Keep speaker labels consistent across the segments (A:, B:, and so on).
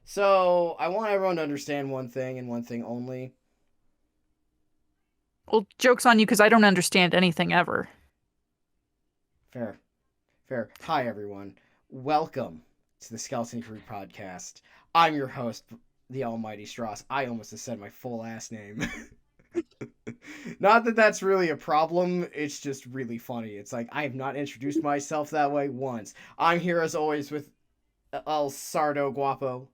A: So I want everyone to understand one thing and one thing only.
B: Well, joke's on you because I don't understand anything ever.
A: Fair, fair. Hi everyone. Welcome to the Skeleton Crew podcast. I'm your host, the Almighty Stross. I almost have said my full ass name. Not that that's really a problem. It's just really funny. It's like I have not introduced myself that way once. I'm here as always with El Sardo Guapo.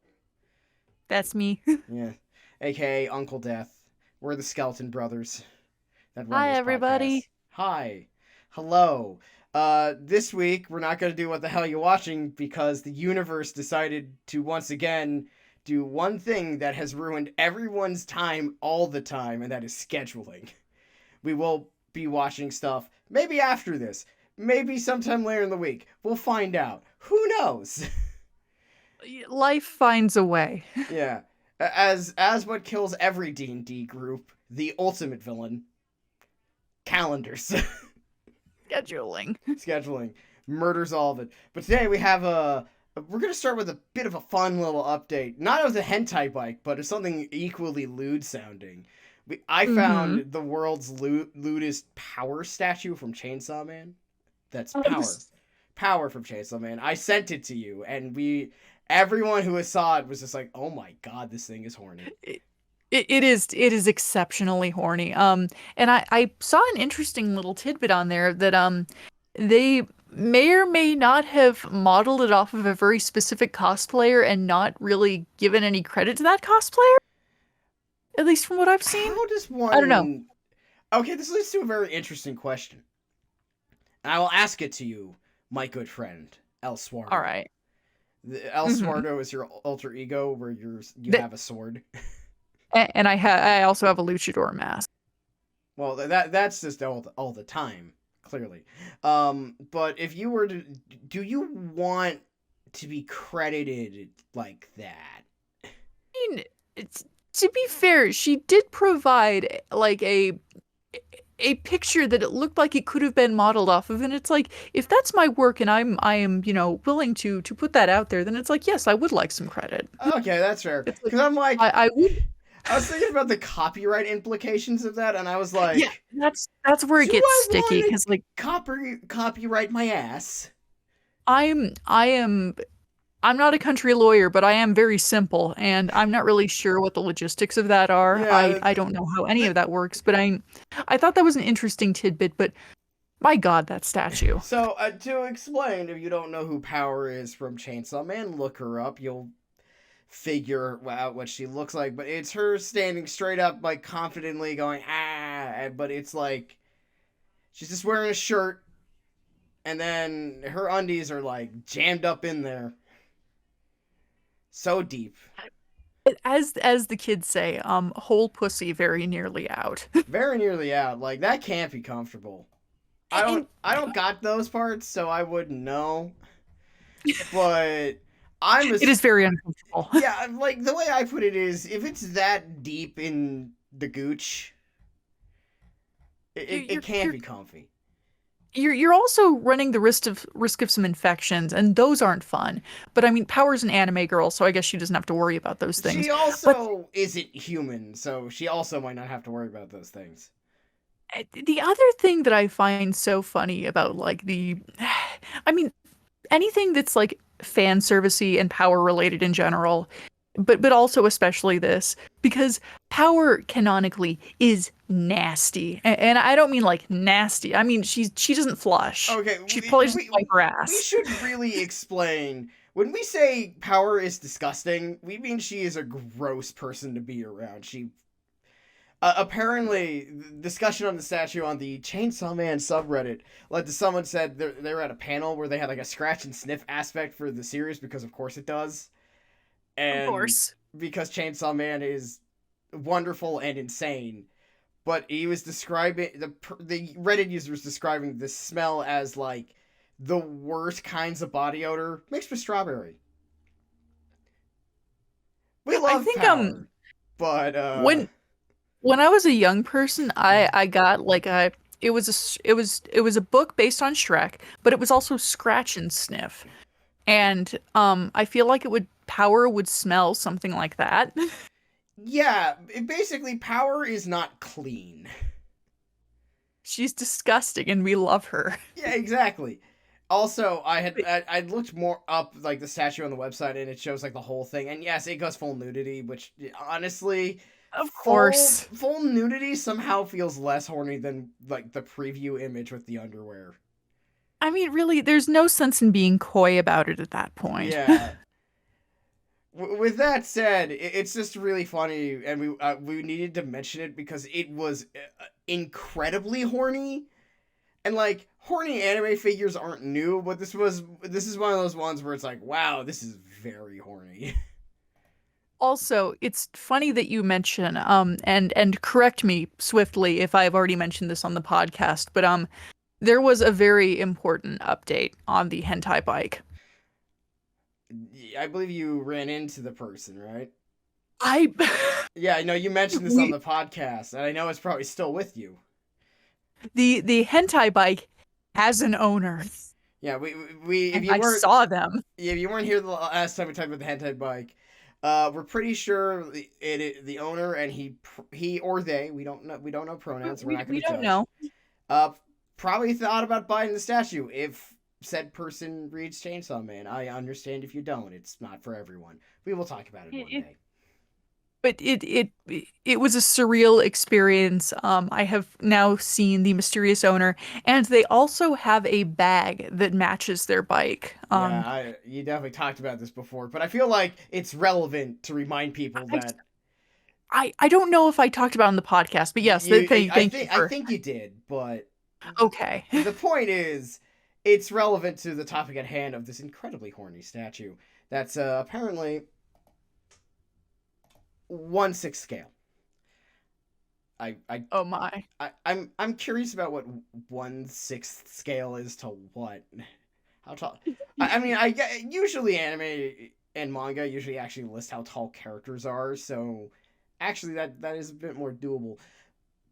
B: That's me.
A: Yeah, aka Uncle Death. We're the Skeleton Brothers that run
B: Hi,
A: this podcast.
B: everybody.
A: Hi. Hello. This week we're not gonna do what the hell you watching because the universe decided to once again do one thing that has ruined everyone's time all the time, and that is scheduling. We will be watching stuff maybe after this, maybe sometime later in the week. We'll find out. Who knows?
B: Life finds a way.
A: Yeah. As what kills every D&D group, the ultimate villain, calendars.
B: Scheduling.
A: Scheduling murders all of it. But today we have we're gonna start with a bit of a fun little update, not of the hentai bike, but of something equally lewd sounding. I
B: Mm-hmm.
A: found the world's lewdest power statue from Chainsaw Man. That's power from Chainsaw Man. I sent it to you, and everyone who saw it was just like, "Oh my god, this thing is horny."
B: It is exceptionally horny. And I saw an interesting little tidbit on there that they may or may not have modeled it off of a very specific cosplayer and not really given any credit to that cosplayer, at least from what I've seen.
A: How does
B: I don't know.
A: one? Okay, this leads to a very interesting question. I will ask it to you, my good friend El
B: All
A: Swardo.
B: right.
A: El
B: Mm-hmm.
A: Swardo is your alter ego where you have a sword.
B: And I also have a luchador mask.
A: Well, that's just all the time, clearly. But if you were to, do you want to be credited like that?
B: Mean, it's to be fair, she did provide like a picture that it looked like it could have been modeled off of, and it's like if that's my work and I am willing to put that out there, then it's like yes, I would like some credit.
A: Okay, that's fair.
B: It's like
A: Because I'm like,
B: I would.
A: I was thinking about the copyright implications of that, and I was
B: Yeah,
A: like,
B: that's where it
A: do
B: gets
A: I
B: sticky
A: want to
B: because like
A: copyright my ass?
B: I'm not a country lawyer, but I am very simple, and I'm not really sure what the logistics of that are. I
A: Yeah,
B: I don't know how any of that works, but I thought that was an interesting tidbit, but my God, that statue.
A: so, to explain, if you don't know who Power is from Chainsaw Man, look her up. You'll figure out what she looks like. But it's her standing straight up, like confidently going ah. But it's like she's just wearing a shirt, and then her undies are like jammed up in there, so deep,
B: As the kids say, whole pussy very nearly out.
A: very nearly out. Like that can't be comfortable.
B: And
A: I don't got those parts, so I wouldn't know. But I'm a
B: it is very uncomfortable.
A: yeah, like the way I put it is, if it's that deep in the gooch,
B: You're
A: it
B: you're
A: can't
B: you're
A: be comfy.
B: you're also running the risk of some infections, and those aren't fun. But I mean, Power's an anime girl, so I guess she doesn't have to worry about those things.
A: She
B: But
A: also isn't human, so she also might not have to worry about those things.
B: the other thing that I find so funny about like I mean, anything that's like fan servicey and power related in general, but also especially this, because power canonically is nasty, and I don't mean like nasty. I mean she doesn't flush.
A: Okay,
B: She probably doesn't wipe her
A: we
B: ass.
A: should really explain. When we say Power is disgusting, we mean she is a gross person to be around. She apparently discussion on the statue on the Chainsaw Man subreddit led to someone said they were at a panel where they had like a scratch and sniff aspect for the series because of course it does,
B: Of
A: and
B: course.
A: because Chainsaw Man is wonderful and insane. But he was describing the Reddit user was describing the smell as like the worst kinds of body odor mixed with strawberry. We
B: I
A: love
B: think
A: Power, but
B: when when I was a young person, I got like a it was a book based on Shrek, but it was also Scratch and Sniff. And I feel like it would Power would smell something like that.
A: Yeah, basically, Power is not clean.
B: She's disgusting and we love her.
A: Yeah, exactly. Also, I looked more up like the statue on the website, and it shows like the whole thing. And yes, it goes full nudity, which honestly,
B: Of
A: full
B: course.
A: full nudity somehow feels less horny than like the preview image with the underwear.
B: I mean, really, there's no sense in being coy about it at that point.
A: Yeah. With that said, it's just really funny, and we needed to mention it because it was incredibly horny. And like horny anime figures aren't new, but this is one of those ones where it's like, wow, this is very horny.
B: Also, it's funny that you mention and correct me swiftly if I've already mentioned this on the podcast, but there was a very important update on the hentai bike.
A: I believe you ran into the person, right?
B: I
A: Yeah, I know you mentioned this on
B: we
A: the podcast, and I know it's probably still with you.
B: the hentai bike has an owner,
A: Yeah, we
B: and I saw them.
A: if you weren't here the last time we talked about the hentai bike, we're pretty sure the owner and he or they, we don't know pronouns, we're not
B: We
A: going to
B: don't
A: judge.
B: know.
A: Uh, Probably thought about buying the statue if said person reads Chainsaw Man. I understand if you don't. It's not for everyone. We will talk about it one
B: It,
A: day.
B: but it was a surreal experience. I have now seen the mysterious owner, and they also have a bag that matches their bike.
A: Yeah, you definitely talked about this before, but I feel like it's relevant to remind people
B: I
A: that
B: I don't know if I talked about it on the podcast, but yes, thank you
A: I
B: for.
A: think you did, but
B: Okay.
A: the point is, it's relevant to the topic at hand of this incredibly horny statue that's apparently 1/6 scale. I, I
B: Oh my.
A: I'm curious about what 1/6 scale is to what. How tall? I mean, usually anime and manga usually actually list how tall characters are, so actually that is a bit more doable.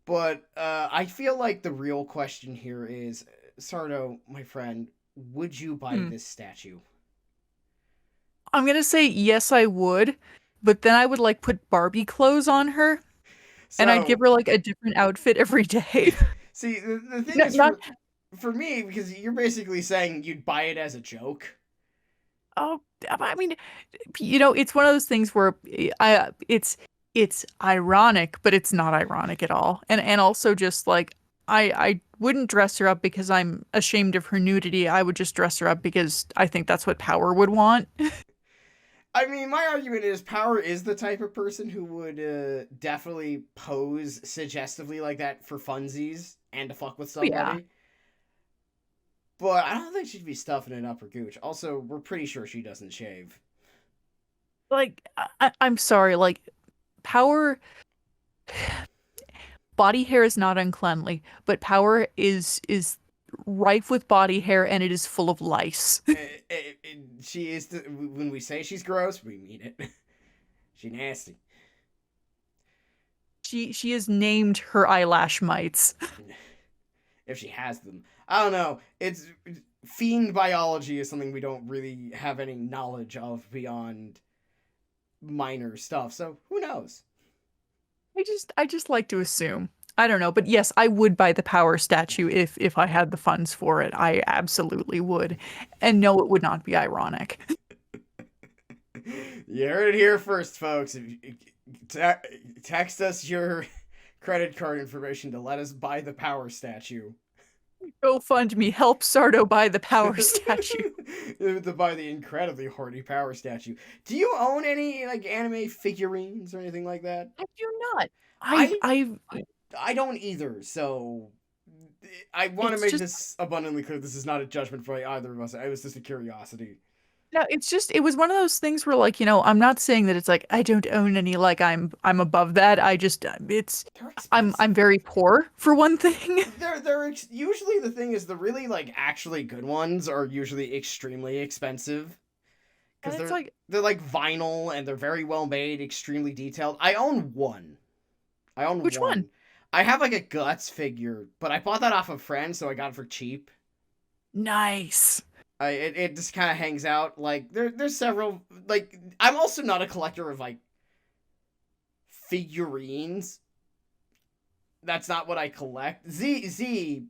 A: But I feel like the real question here is, Sardo, my friend, would you buy
B: Hmm.
A: this statue?
B: I'm gonna say yes, I would, but then I would like put Barbie clothes on her, and I'd give
A: So,
B: her like a different outfit every day.
A: see, the thing
B: Not,
A: is
B: not
A: for me, because you're basically saying you'd buy it as a joke.
B: oh, I mean, it's one of those things where it's ironic, but it's not ironic at all. And also just like I wouldn't dress her up because I'm ashamed of her nudity. I would just dress her up because I think that's what Power would want.
A: I mean, my argument is Power is the type of person who would definitely pose suggestively like that for funsies and to fuck with
B: Yeah.
A: somebody. But I don't think she'd be stuffing it up her gooch. Also, we're pretty sure she doesn't shave.
B: Like I'm sorry, like Power body hair is not uncleanly, but Power is rife with body hair and it is full of lice.
A: She is. When we say she's gross, we mean it. She nasty.
B: She is named her eyelash mites.
A: If she has them, I don't know. It's fiend biology is something we don't really have any knowledge of beyond minor stuff. So who knows?
B: I just like to assume. I don't know, but yes, I would buy the Power statue if I had the funds for it. I absolutely would. And no, it would not be ironic.
A: You heard it here first, folks. Text us your credit card information to let us buy the Power statue.
B: GoFundMe, help Sardo buy the Power statue.
A: To buy the incredibly horny Power statue. Do you own any like anime figurines or anything like that?
B: I do not.
A: I
B: I've
A: I don't either. So I want to
B: it's
A: make
B: just
A: this abundantly clear. This is not a judgment for either of us. It was just a curiosity.
B: no, it's just it was one of those things where like, I'm not saying that it's like I don't own any like I'm above that. I just it's
A: They're
B: I'm
A: expensive.
B: very poor for one thing.
A: Usually the thing is the really like actually good ones are usually extremely expensive because
B: And it's like
A: they're like vinyl and they're very well made, extremely detailed. I own one. I own
B: which one?
A: one. I have like a Guts figure, but I bought that off a friend, so I got it for cheap.
B: Nice.
A: It just kind of hangs out. Like there's several. Like I'm also not a collector of like figurines. That's not what I collect. Z,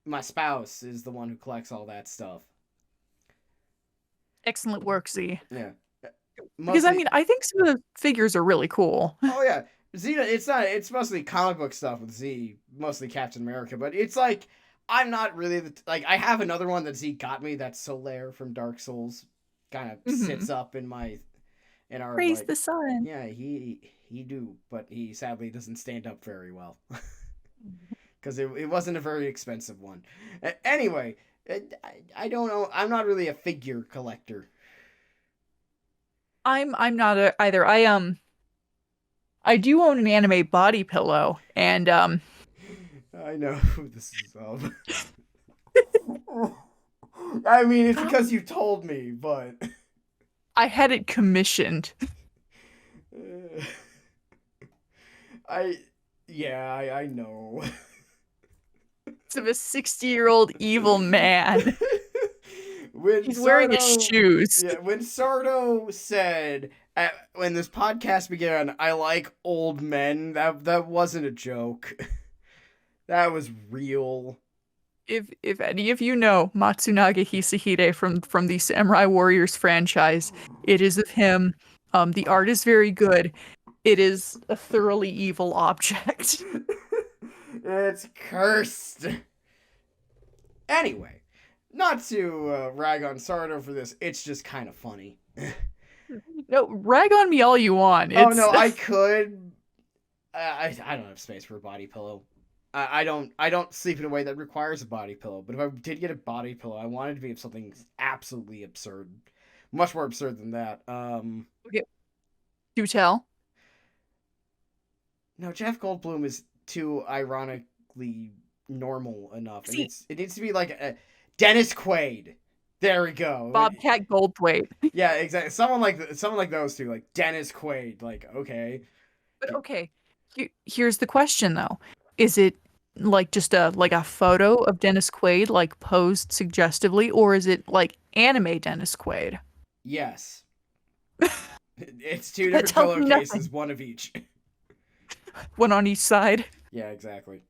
A: my spouse, is the one who collects all that stuff.
B: Excellent work, Z.
A: Yeah,
B: Because I
A: mostly.
B: mean, I think some of the figures are really cool.
A: Oh yeah, Z. It's not. It's mostly comic book stuff with Z. Mostly Captain America, but it's like I'm not really like I have another one that Z got me. That's Solaire from Dark Souls. Kind of
B: Hmm.
A: sits up in my in our
B: Praise
A: like.
B: the sun.
A: Yeah, he do, but he sadly doesn't stand up very well. Because it wasn't a very expensive one. Anyway, I don't know. I'm not really a figure collector.
B: I'm not either. I do own an anime body pillow, and
A: I know who this is of. I mean, it's because you told me, but
B: I had it commissioned.
A: I yeah, I know.
B: It's of a 60-year-old evil man.
A: when
B: He's wearing his
A: Sardo,
B: shoes.
A: yeah, when Sardo said when this podcast began, I like old men. That wasn't a joke. That was real.
B: If any of you know Matsunaga Hisahide from the Samurai Warriors franchise, it is of him. The art is very good. It is a thoroughly evil object.
A: It's cursed. Anyway, not to rag on Sardo for this, it's just kind of funny.
B: No, rag on me all you want.
A: Oh
B: It's
A: no, I could. I don't have space for a body pillow. I don't sleep in a way that requires a body pillow. But if I did get a body pillow, I wanted to be something absolutely absurd, much more absurd than that.
B: okay. Do tell.
A: No, Jeff Goldblum is too ironically normal enough.
B: See,
A: It needs to be like a Dennis Quaid. There we go.
B: Bobcat Goldthwait.
A: Yeah, exactly. Someone like those two, like Dennis Quaid. Like okay,
B: But okay, here's the question though. Is it like just a photo of Dennis Quaid like posed suggestively, or is it like anime Dennis Quaid?
A: yes, it's two
B: That
A: different
B: tells me
A: pillowcases,
B: nothing.
A: one of each.
B: One on each side.
A: Yeah, exactly.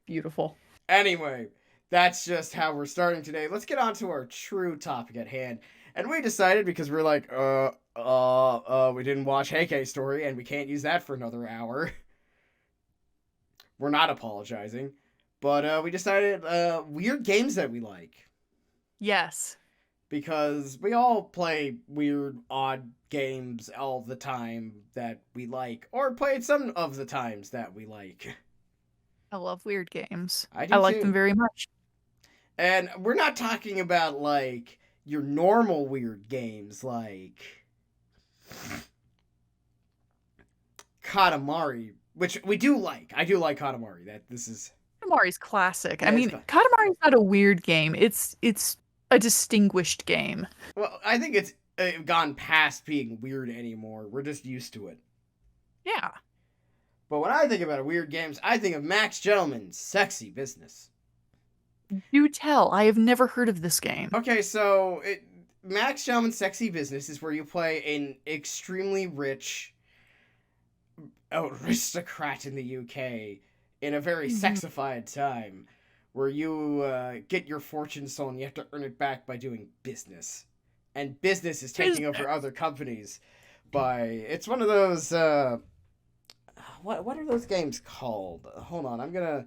B: Beautiful.
A: Anyway, that's just how we're starting today. Let's get on to our true topic at hand. And we decided because we're like, we didn't watch Heike Story and we can't use that for another hour. We're not apologizing. But we decided weird games that we like.
B: Yes.
A: Because we all play weird, odd games all the time that we like, or played some of the times that we like.
B: I love weird games.
A: I
B: I
A: do
B: like them
A: too.
B: very much.
A: And we're not talking about like your normal weird games like Katamari, which we do like. I do like Katamari. That this is
B: Katamari's classic. I
A: yeah, it's
B: mean, Katamari's not a weird game. It's a distinguished game.
A: well, I think it's gone past being weird anymore. We're just used to it.
B: Yeah.
A: But when I think about weird games, I think of Max Gentleman's Sexy Business.
B: Do tell. I have never heard of this game.
A: Okay, so Max Gentleman's Sexy Business is where you play an extremely rich aristocrat in the UK in a very
B: Mhm.
A: sexified time where you get your fortune stolen. You have to earn it back by doing business. And business is taking over other companies by. It's one of those. What are those games called? Hold on, I'm gonna.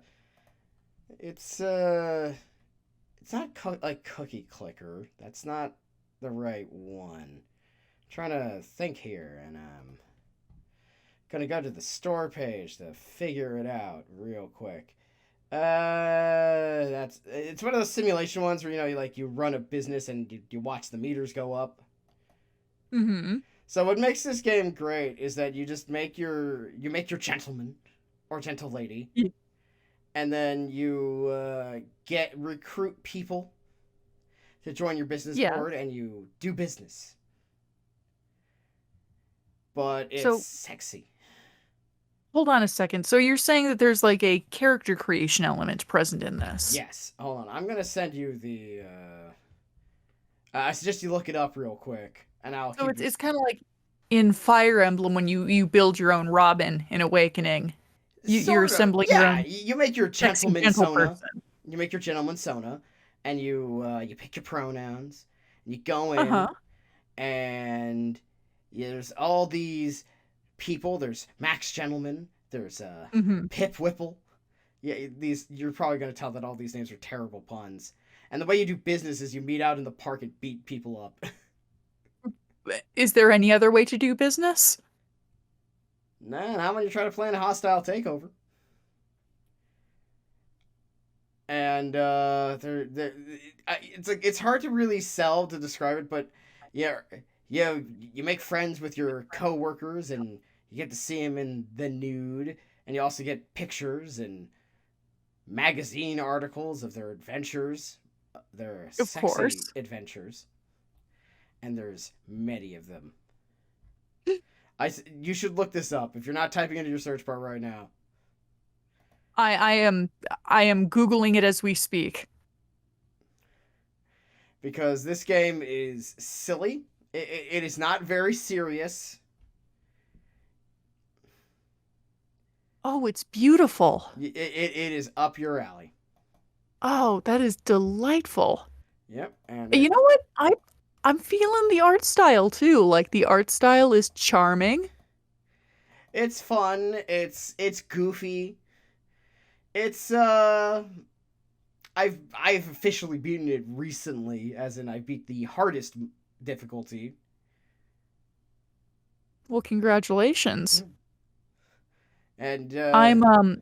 A: It's it's not like Cookie Clicker. That's not the right one. I'm trying to think here, and gonna go to the store page to figure it out real quick. That's it's one of those simulation ones where you run a business and you watch the meters go up.
B: Mm-hmm.
A: So what makes this game great is that you just make your gentleman or gentle lady, and then you get recruit people to join your business
B: Yeah.
A: board, and you do business. But it's
B: So
A: sexy.
B: hold on a second. So you're saying that there's like a character creation element present in this?
A: Yes. Hold on. I'm gonna send you the. I suggest you look it up real quick, and I'll
B: So
A: keep
B: it's
A: you.
B: it's kind of like in Fire Emblem when you build your own Robin in Awakening. You're
A: Sort of,
B: assembling your
A: yeah.
B: own
A: You make your
B: sexy
A: gentleman
B: gentle
A: Sona.
B: person.
A: You make your gentleman Sona, and you pick your pronouns. And you go
B: Uh-huh.
A: in, and there's all these people. There's Max Gentleman. There's
B: Hmm.
A: Pip Whipple. Yeah, these you're probably gonna tell that all these names are terrible puns. And the way you do business is you meet out in the park and beat people up.
B: Is there any other way to do business?
A: Nah, not when you try to plan a hostile takeover. And it's like it's hard to really sell to describe it, but yeah, yeah, you make friends with your coworkers, and you get to see them in the nude, and you also get pictures and magazine articles of their adventures, their
B: Of
A: sexy
B: course.
A: adventures, and there's many of them. You should look this up if you're not typing into your search bar right now,
B: I am Googling it as we speak.
A: because this game is silly. It is not very serious.
B: Oh, it's beautiful.
A: It is up your alley.
B: Oh, that is delightful.
A: Yep, and
B: You know what? I'm feeling the art style too. Like the art style is charming.
A: it's fun. It's goofy. It's I've officially beaten it recently, as in I beat the hardest difficulty.
B: Well, congratulations.
A: And
B: I'm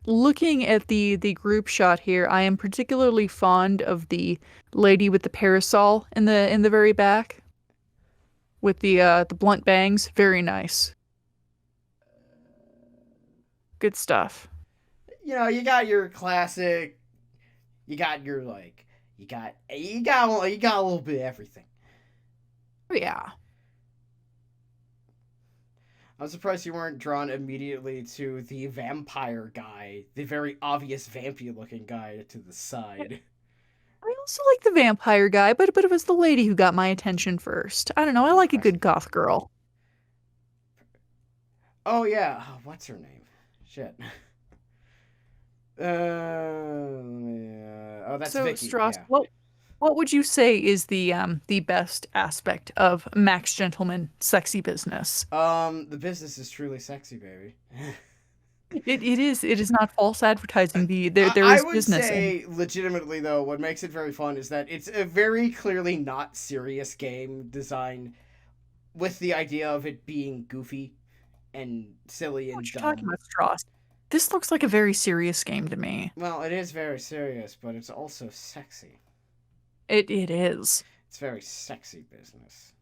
B: looking at the group shot here. I am particularly fond of the lady with the parasol in the very back with the blunt bangs. Very nice. Good stuff.
A: you got your classic. You got your like. You got a little bit of everything.
B: Oh, yeah.
A: I'm surprised you weren't drawn immediately to the vampire guy, the very obvious vampy looking guy to the side.
B: I also like the vampire guy, but it was the lady who got my attention first. I don't know. I like a
A: Impressive.
B: good goth girl.
A: Oh yeah, what's her name? Shit. Oh, that's
B: So,
A: Vicky.
B: Stross,
A: Yeah.
B: what would you say is the best aspect of Max Gentleman sexy business?
A: The business is truly sexy, baby.
B: It is not false advertising. There
A: I
B: is
A: would
B: business and
A: say, legitimately though, what makes it very fun is that it's a very clearly not serious game designed with the idea of it being goofy and silly
B: what
A: and
B: you're talking
A: dumb.
B: about, Stross. This looks like a very serious game to me.
A: Well, it is very serious, but it's also sexy.
B: It is.
A: It's very sexy business.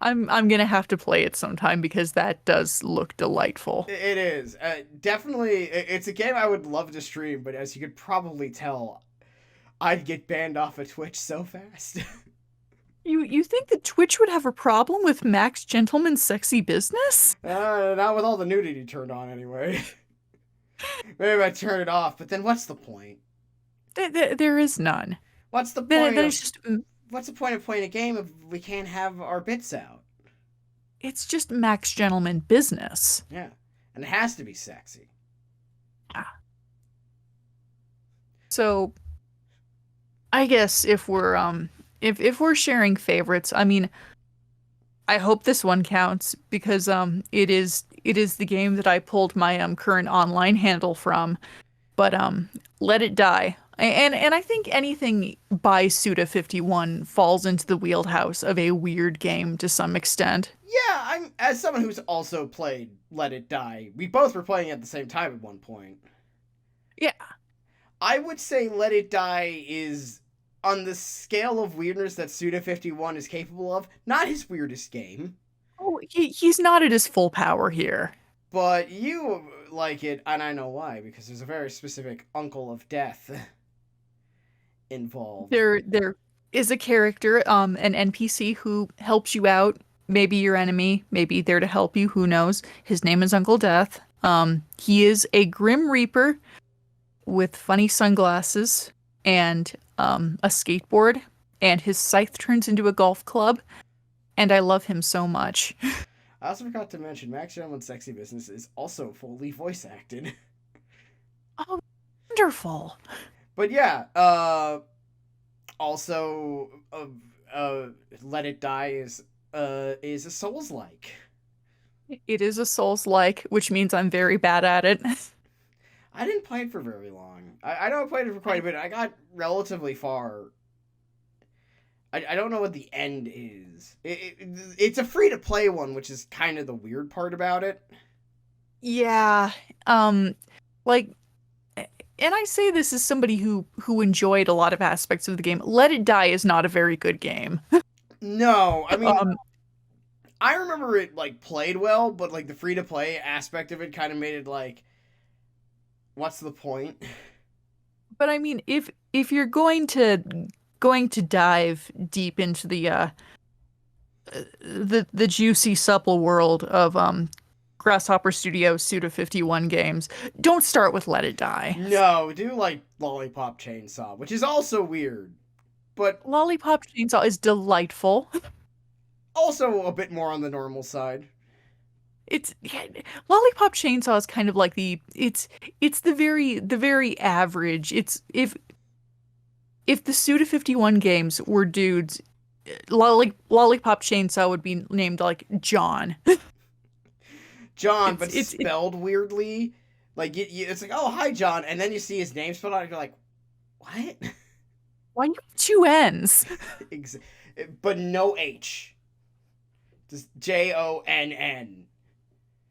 B: I'm gonna have to play it sometime because that does look delightful.
A: It is. Definitely, it's a game I would love to stream, but as you could probably tell, I'd get banned off of Twitch so fast.
B: You think that Twitch would have a problem with Max Gentleman's sexy business?
A: Not with all the nudity turned on, anyway. Maybe I turn it off, but then what's the point?
B: There is none.
A: What's the
B: Then
A: point
B: then
A: of
B: it's just
A: what's the point of playing a game if we can't have our bits out?
B: it's just Max Gentleman business.
A: Yeah, and it has to be sexy.
B: Ah. So I guess if we're sharing favorites, I mean I hope this one counts because it is the game that I pulled my current online handle from. But Let It Die. And I think anything by Suda51 falls into the wheelhouse of a weird game to some extent.
A: Yeah, I'm as someone who's also played Let It Die. We both were playing at the same time at one point.
B: Yeah.
A: I would say Let It Die is on the scale of weirdness that Suda51 is capable of, not his weirdest game.
B: Oh, he's not at his full power here.
A: But you like it, and I know why, because there's a very specific uncle of death involved.
B: There is a character, an NPC who helps you out. Maybe your enemy, maybe there to help you, who knows. His name is Uncle Death. He is a Grim Reaper with funny sunglasses, and a skateboard, and his scythe turns into a golf club, and I love him so much.
A: I also forgot to mention Max Gentleman's Sexy Business is also fully voice acted.
B: Oh, wonderful.
A: But yeah, also uh, Let It Die is a Souls like.
B: It is a Souls-like, which means I'm very bad at it.
A: I didn't play it for very long. I know I played it for quite a bit. I got relatively far. I don't know what the end is. It's a free to play one, which is kind of the weird part about it.
B: Yeah. Like, and I say this as somebody who enjoyed a lot of aspects of the game. Let It Die is not a very good game.
A: No, I mean,
B: Um,
A: I remember it like played well, but like the free to play aspect of it kind of made it like, what's the point?
B: but I mean, if you're going to dive deep into the juicy supple world of Grasshopper Studios Suda 51 games, don't start with Let It Die.
A: No, do like Lollipop Chainsaw, which is also weird, but
B: Lollipop Chainsaw is delightful.
A: also a bit more on the normal side.
B: It's yeah, Lollipop Chainsaw is kind of like it's the very average. It's if the Suda 51 games were dudes, Lollipop Chainsaw would be named like John.
A: John,
B: It's
A: but
B: it's
A: spelled weirdly. Like it's like, oh hi John, and then you see his name spelled out, and you're like, what?
B: why you have two N's?
A: Ex- but no H, just JONN.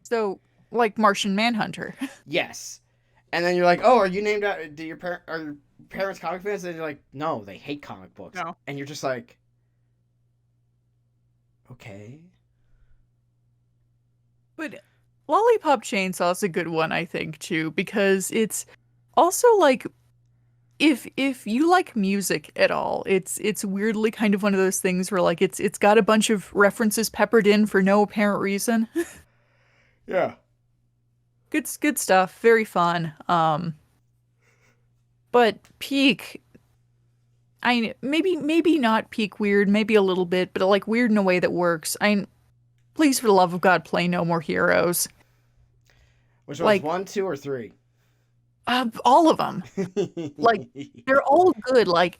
B: So like Martian Manhunter.
A: Yes, and then you're like, oh, are you named out? Do are your parents comic fans? And you're like, no, they hate comic books,
B: No.
A: and you're just like, okay.
B: But Lollipop Chainsaw is a good one, I think, too, because it's also like if you like music at all, it's weirdly kind of one of those things where like it's got a bunch of references peppered in for no apparent reason.
A: Yeah.
B: Good stuff, very fun. But peak, maybe not peak weird, maybe a little bit, but like weird in a way that works. Please for the love of God, play No More Heroes.
A: Which one's
B: Like
A: one, two, or three?
B: all of them. Like they're all good. Like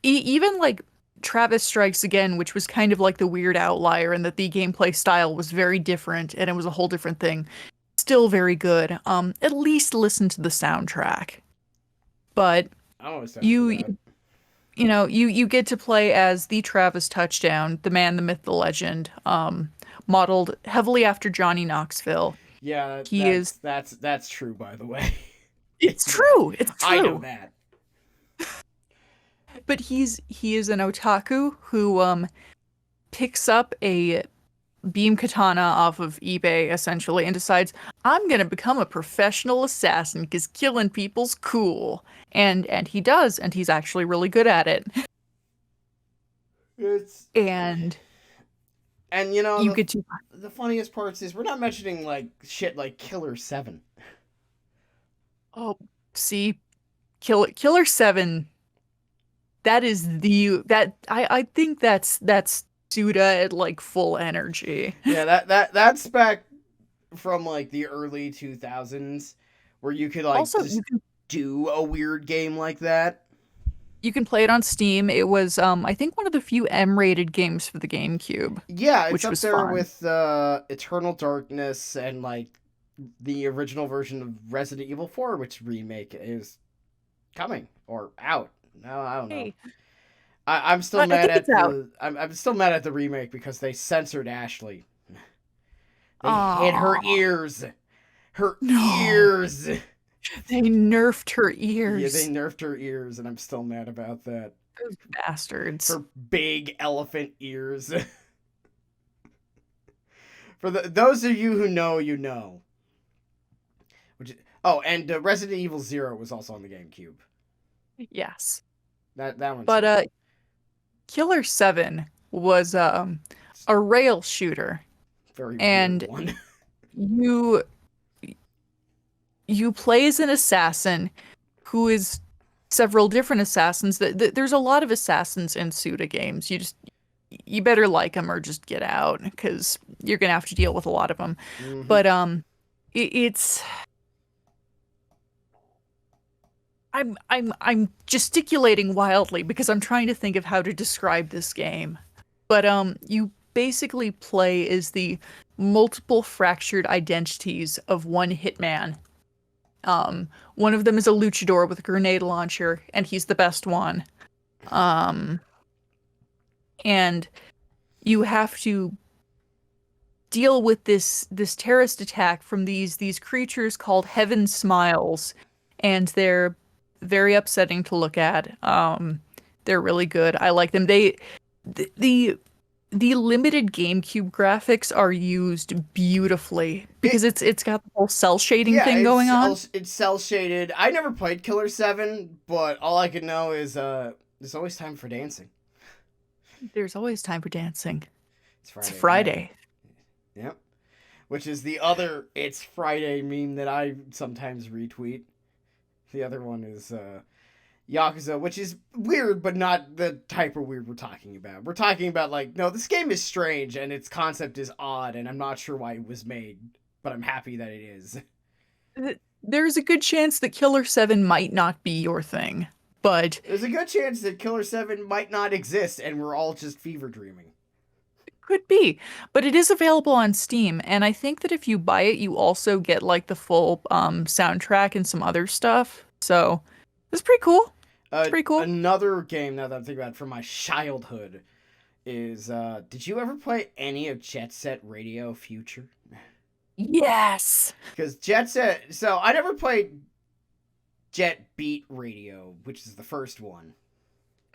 B: even like Travis Strikes Again, which was kind of like the weird outlier in that the gameplay style was very different and it was a whole different thing. Still very good. At least listen to the soundtrack. But
A: I'm always down for
B: you
A: that.
B: you get to play as the Travis Touchdown, the man, the myth, the legend, modeled heavily after Johnny Knoxville.
A: Yeah,
B: He is
A: that's true. By the way,
B: it's true. It's
A: I know
B: true.
A: that.
B: But he is an otaku who picks up a beam katana off of eBay essentially and decides I'm gonna become a professional assassin because killing people's cool. And he does, and he's actually really good at it.
A: It's
B: And
A: and
B: you get to
A: the funniest parts is we're not mentioning like shit like Killer 7.
B: oh see Killer 7. That is I think that's Suda at like full energy.
A: Yeah, that's back from like the early 2000s where you could like
B: Also,
A: just do a weird game like that.
B: you can play it on Steam. It was I think one of the few M-rated games for the GameCube,
A: Yeah, it's
B: which
A: up
B: was
A: there
B: fun.
A: with Eternal Darkness and like the original version of Resident Evil 4, which remake is coming or out. No, I don't know.
B: Hey,
A: I'm still
B: I
A: mad
B: think
A: at
B: it's out.
A: I'm still mad at the remake because they censored Ashley. They hit her
B: Aw,
A: ears. Her
B: no.
A: ears.
B: They nerfed her
A: Yeah, they
B: ears.
A: nerfed her ears, and I'm still mad about that.
B: Those bastards.
A: Her big elephant ears. For those of you who know, you know. Oh, and Resident Evil Zero was also on the GameCube.
B: Yes.
A: That one's
B: But Killer 7 was a rail shooter,
A: very weird
B: and
A: one.
B: you you play as an assassin who is several different assassins. There's a lot of assassins in Suda games. You better like them or just get out because you're gonna have to deal with a lot of them.
A: Hmm.
B: But it's I'm gesticulating wildly because I'm trying to think of how to describe this game. But you basically play as the multiple fractured identities of one hitman. One of them is a luchador with a grenade launcher, and he's the best one. Um, and you have to deal with this terrorist attack from these creatures called Heaven Smiles, and they're very upsetting to look at. They're really good. I like them. The the limited GameCube graphics are used beautifully because
A: It
B: it's got the whole cell shading
A: yeah,
B: thing going on.
A: it's cell shaded. I never played Killer 7, but all I could know is there's always time for dancing.
B: There's always time for dancing.
A: It's
B: It's
A: Friday, man.
B: Friday.
A: Yep. Which is the other "It's Friday" meme that I sometimes retweet. The other one is Yakuza, which is weird, but not the type of weird we're talking about. We're talking about, like, no, this game is strange and its concept is odd, and I'm not sure why it was made, but I'm happy that it is.
B: There's a good chance that Killer 7 might not be your thing, but
A: There's a good chance that Killer 7 might not exist and we're all just fever dreaming.
B: could be. But it is available on Steam, and I think that if you buy it, you also get like the full soundtrack and some other stuff. So it's pretty cool. It's pretty cool.
A: Another game, now that I'm thinking about it, from my childhood is did you ever play any of Jet Set Radio Future?
B: Yes.
A: Because Jet Set, so I never played Jet Beat Radio, which is the first one.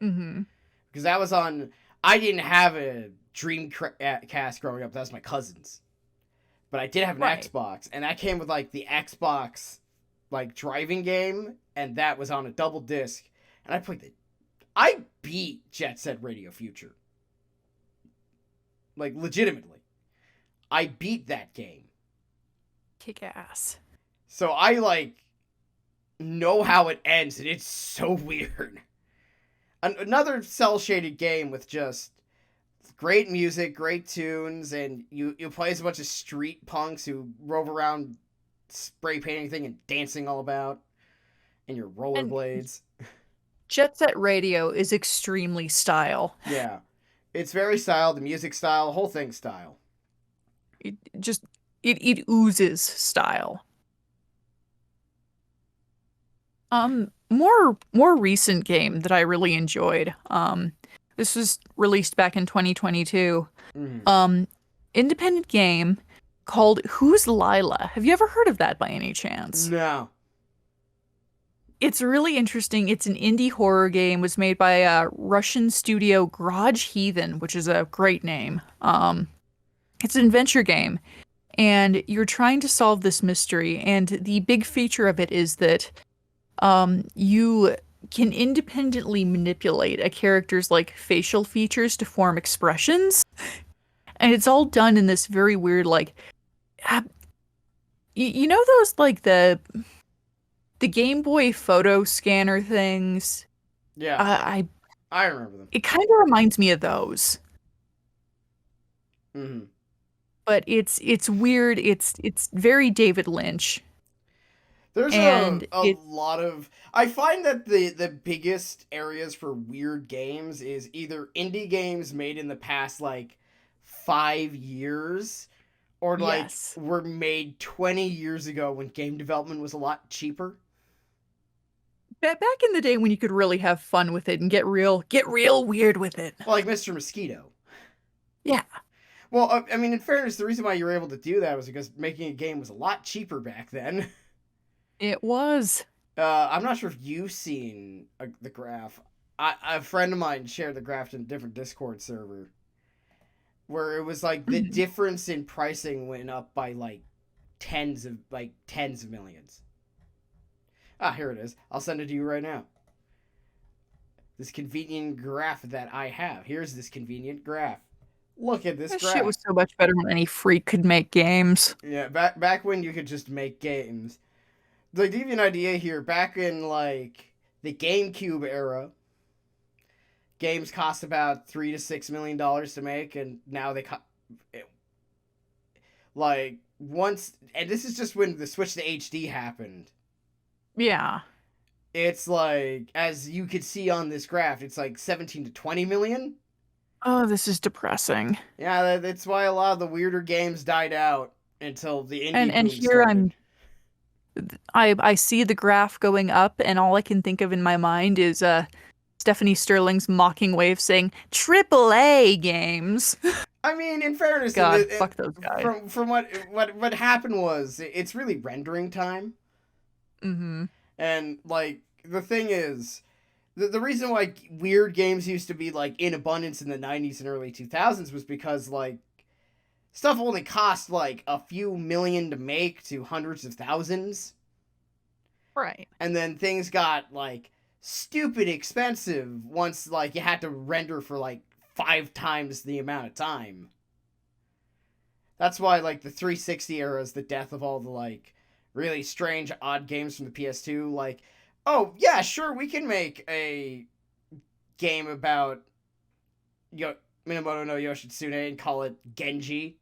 B: Mm-hmm.
A: Because that was on, I didn't have a Dreamcast growing up, that's my cousin's. But I did have an
B: Right.
A: Xbox, and that came with like the Xbox like driving game, and that was on a double disc. And I beat Jet Set Radio Future. Like, legitimately. I beat that game.
B: Kick ass.
A: So I, like, know how it ends, and it's so weird. Another cel-shaded game with just great music, great tunes, and you play as a bunch of street punks who rove around spray painting thing and dancing all about, and your
B: And
A: rollerblades.
B: Jet Set Radio is extremely style.
A: Yeah. It's very style, the music style, the whole thing style.
B: It just it oozes style. More recent game that I really enjoyed. This was released back in 2022.
A: Mm.
B: Independent game called Who's Lila? Have you ever heard of that by any chance?
A: No.
B: It's really interesting. It's an indie horror game. Was made by a Russian studio Garage Heathen, which is a great name. It's an adventure game, and you're trying to solve this mystery. And the big feature of it is that you can independently manipulate a character's like facial features to form expressions, and it's all done in this very weird like, uh, you know those like the Game Boy photo scanner things.
A: Yeah,
B: I
A: I remember them.
B: it kind of reminds me of those,
A: Mm-hmm.
B: but it's weird. It's very David Lynch,
A: There's
B: and
A: a
B: it
A: lot of, I find that the biggest areas for weird games is either indie games made in the past like 5 years, or like
B: yes.
A: were made 20 years ago when game development was a lot cheaper.
B: Back in the day when you could really have fun with it and get real weird with it.
A: Well, like Mr. Mosquito.
B: Yeah,
A: Well, I mean, in fairness, the reason why you were able to do that was because making a game was a lot cheaper back then.
B: it was.
A: I'm not sure if you've seen the graph. A friend of mine shared the graph in a different Discord server, where it was like the
B: Mhm.
A: difference in pricing went up by like tens of millions. Ah, here it is. I'll send it to you right now. This convenient graph that I have. Here's this convenient graph. Look at this
B: That shit
A: graph.
B: was so much better when any freak could make games.
A: Yeah, back when you could just make games. Like, to give you an idea here, back in like the GameCube era, games cost about $3 to $6 million to make, and now they like once, and this is just when the switch to HD happened.
B: Yeah.
A: It's like, as you could see on this graph, it's like 17 to 20 million.
B: Oh, this is depressing.
A: Yeah, that's why a lot of the weirder games died out until the indie
B: And
A: boom
B: here
A: started.
B: I see the graph going up, and all I can think of in my mind is Stephanie Sterling's mocking wave saying "Triple-A games."
A: I mean, in fairness,
B: God, fuck those guys.
A: from what happened was it's really rendering time,
B: Mm-hmm.
A: and like the thing is, the reason why weird games used to be like in abundance in the 90s and early 2000s was because like stuff only cost like a few million to make to hundreds of thousands.
B: Right.
A: And then things got like stupid expensive once like you had to render for like 5 times the amount of time. That's why like the 360 era is the death of all the like really strange odd games from the PS2. Like, oh yeah, sure, we can make a game about Minamoto no Yoshitsune and call it Genji.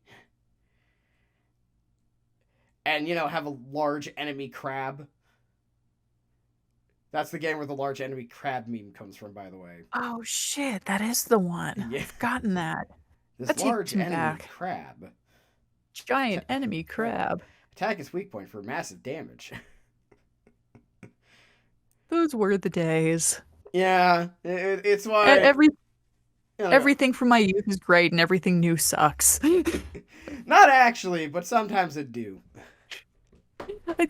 A: And, have a large enemy crab. That's the game where the large enemy crab meme comes from, by the way.
B: Oh shit, that is the one.
A: Yeah.
B: I've forgotten that.
A: This
B: That
A: large
B: takes me
A: enemy
B: back.
A: crab.
B: Giant enemy crab.
A: Attack is weak point for massive damage.
B: Those were the days.
A: Yeah, it's
B: E-
A: why.
B: Every
A: No, no.
B: everything from my youth is great, and everything new sucks.
A: Not actually, but sometimes it do.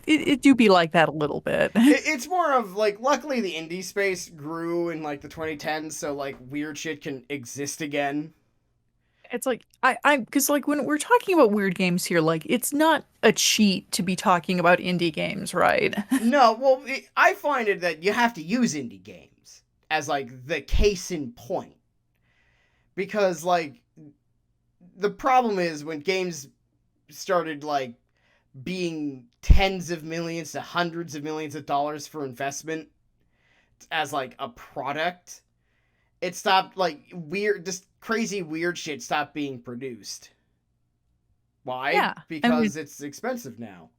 B: It do be like that a little bit.
A: It's more of like, luckily the indie space grew in like the 2010s, so like weird shit can exist again.
B: It's like because like when we're talking about weird games here, like it's not a cheat to be talking about indie games, right?
A: No, well, I find it that you have to use indie games as like the case in point, because like the problem is when games started like being tens of millions to hundreds of millions of dollars for investment as like a product, it stopped, like, weird, just crazy weird shit stopped being produced. Why?
B: Yeah,
A: Because it's expensive now.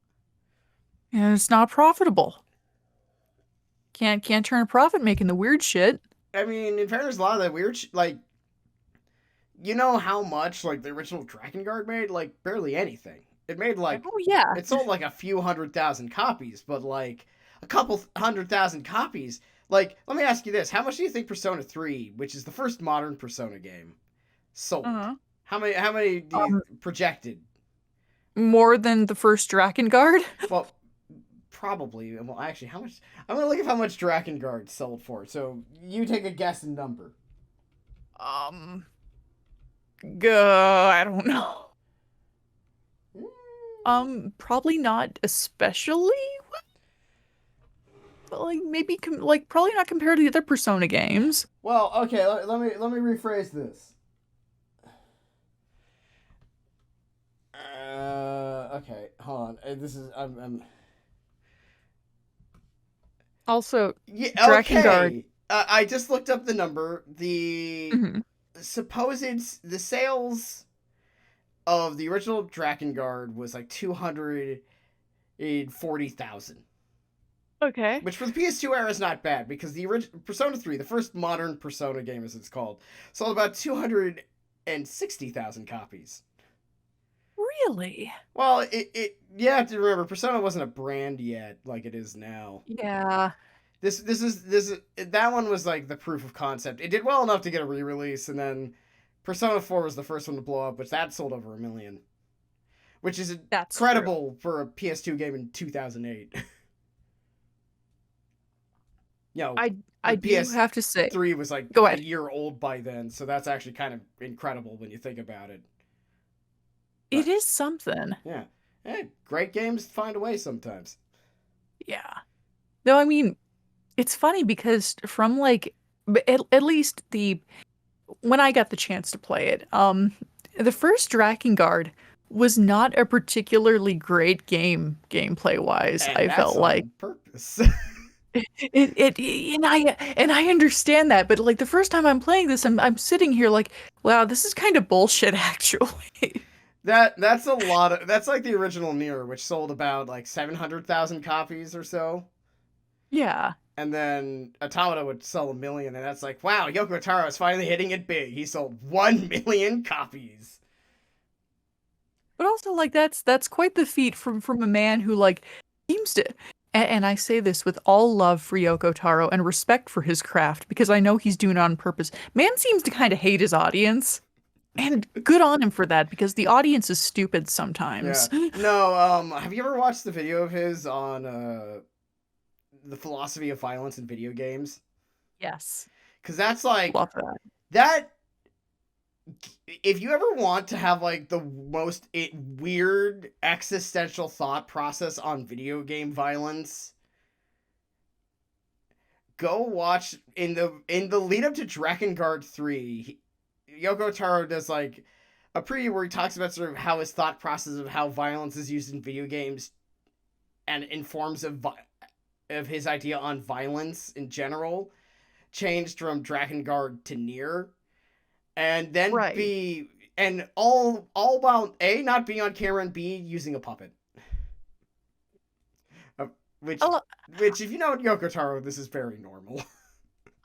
B: and it's not profitable. Can't turn a profit making the weird shit.
A: I mean, in fairness, a lot of that weird like, you know how much like the original Dragon Guard made? Like barely anything. It made like,
B: Oh yeah,
A: it sold like a few 100,000 copies, but like a couple 100,000 copies. Like, let me ask you this: how much do you think Persona 3, which is the first modern Persona game, sold?
B: uh-huh.
A: How many do you projected?
B: More than the first Dragon Guard.
A: Well, probably. Well, actually, how much? I'm gonna look at how much Dragon Guard sold for. So you take a guess and number.
B: Um, I don't know. Probably not especially, but like maybe like probably not compared to the other Persona games.
A: Well, okay. Let me rephrase this. Okay, hold on. This is I'm
B: Also,
A: yeah.
B: Dragon Guard.
A: Okay. I just looked up the number. The
B: Mhm.
A: the sales of the original Dragon Guard was like 240,000.
B: Okay.
A: Which for the PS2 era is not bad, because the original Persona 3, the first modern Persona game as it's called, sold about 260,000 copies.
B: Really?
A: Well, you have to remember, Persona wasn't a brand yet like it is now.
B: Yeah.
A: This is that one was like the proof of concept. It did well enough to get a re-release, and then Persona 4 was the first one to blow up, which that sold over 1 million, which is
B: That's
A: incredible for a PS2 game in 2008.
B: I do have to say,
A: 3 was like
B: go
A: a
B: ahead.
A: year old by then, so that's actually kind of incredible when you think about it.
B: It is something.
A: Yeah. Hey, great games find a way sometimes.
B: Yeah. No, I mean, it's funny because from like at least when I got the chance to play it, the first Dragon Guard was not a particularly great game gameplay wise.
A: And
B: I
A: that's
B: felt
A: on
B: like
A: purpose.
B: And I understand that, but like the first time I'm playing this, I'm sitting here like, wow, this is kind of bullshit actually.
A: That's a lot of that's like the original Nier, which sold about like 700,000 copies or so.
B: Yeah.
A: And then Automata would sell 1 million, and that's like, wow, Yoko Taro is finally hitting it big. He sold 1 million copies.
B: But also like that's quite the feat from a man who like seems to and I say this with all love for Yoko Taro and respect for his craft because I know he's doing it on purpose. Man seems to kind of hate his audience. And good on him for that because the audience is stupid
A: Yeah.
B: sometimes.
A: No, have you ever watched the video of his on the philosophy of violence in video games?
B: Yes.
A: Cuz that's like
B: Love that.
A: that if you ever want to have like the most weird existential thought process on video game violence, go watch in the lead up to Drakengard 3. Yoko Taro does like a preview where he talks about sort of how his thought process of how violence is used in video games and informs of his idea on violence in general changed from Drakengard to Nier, and then
B: Right.
A: B, and all while A, not being on camera, and B, using a puppet. Uh,
B: I,
A: which
B: lo-
A: which if you know Yoko Taro, this is very normal.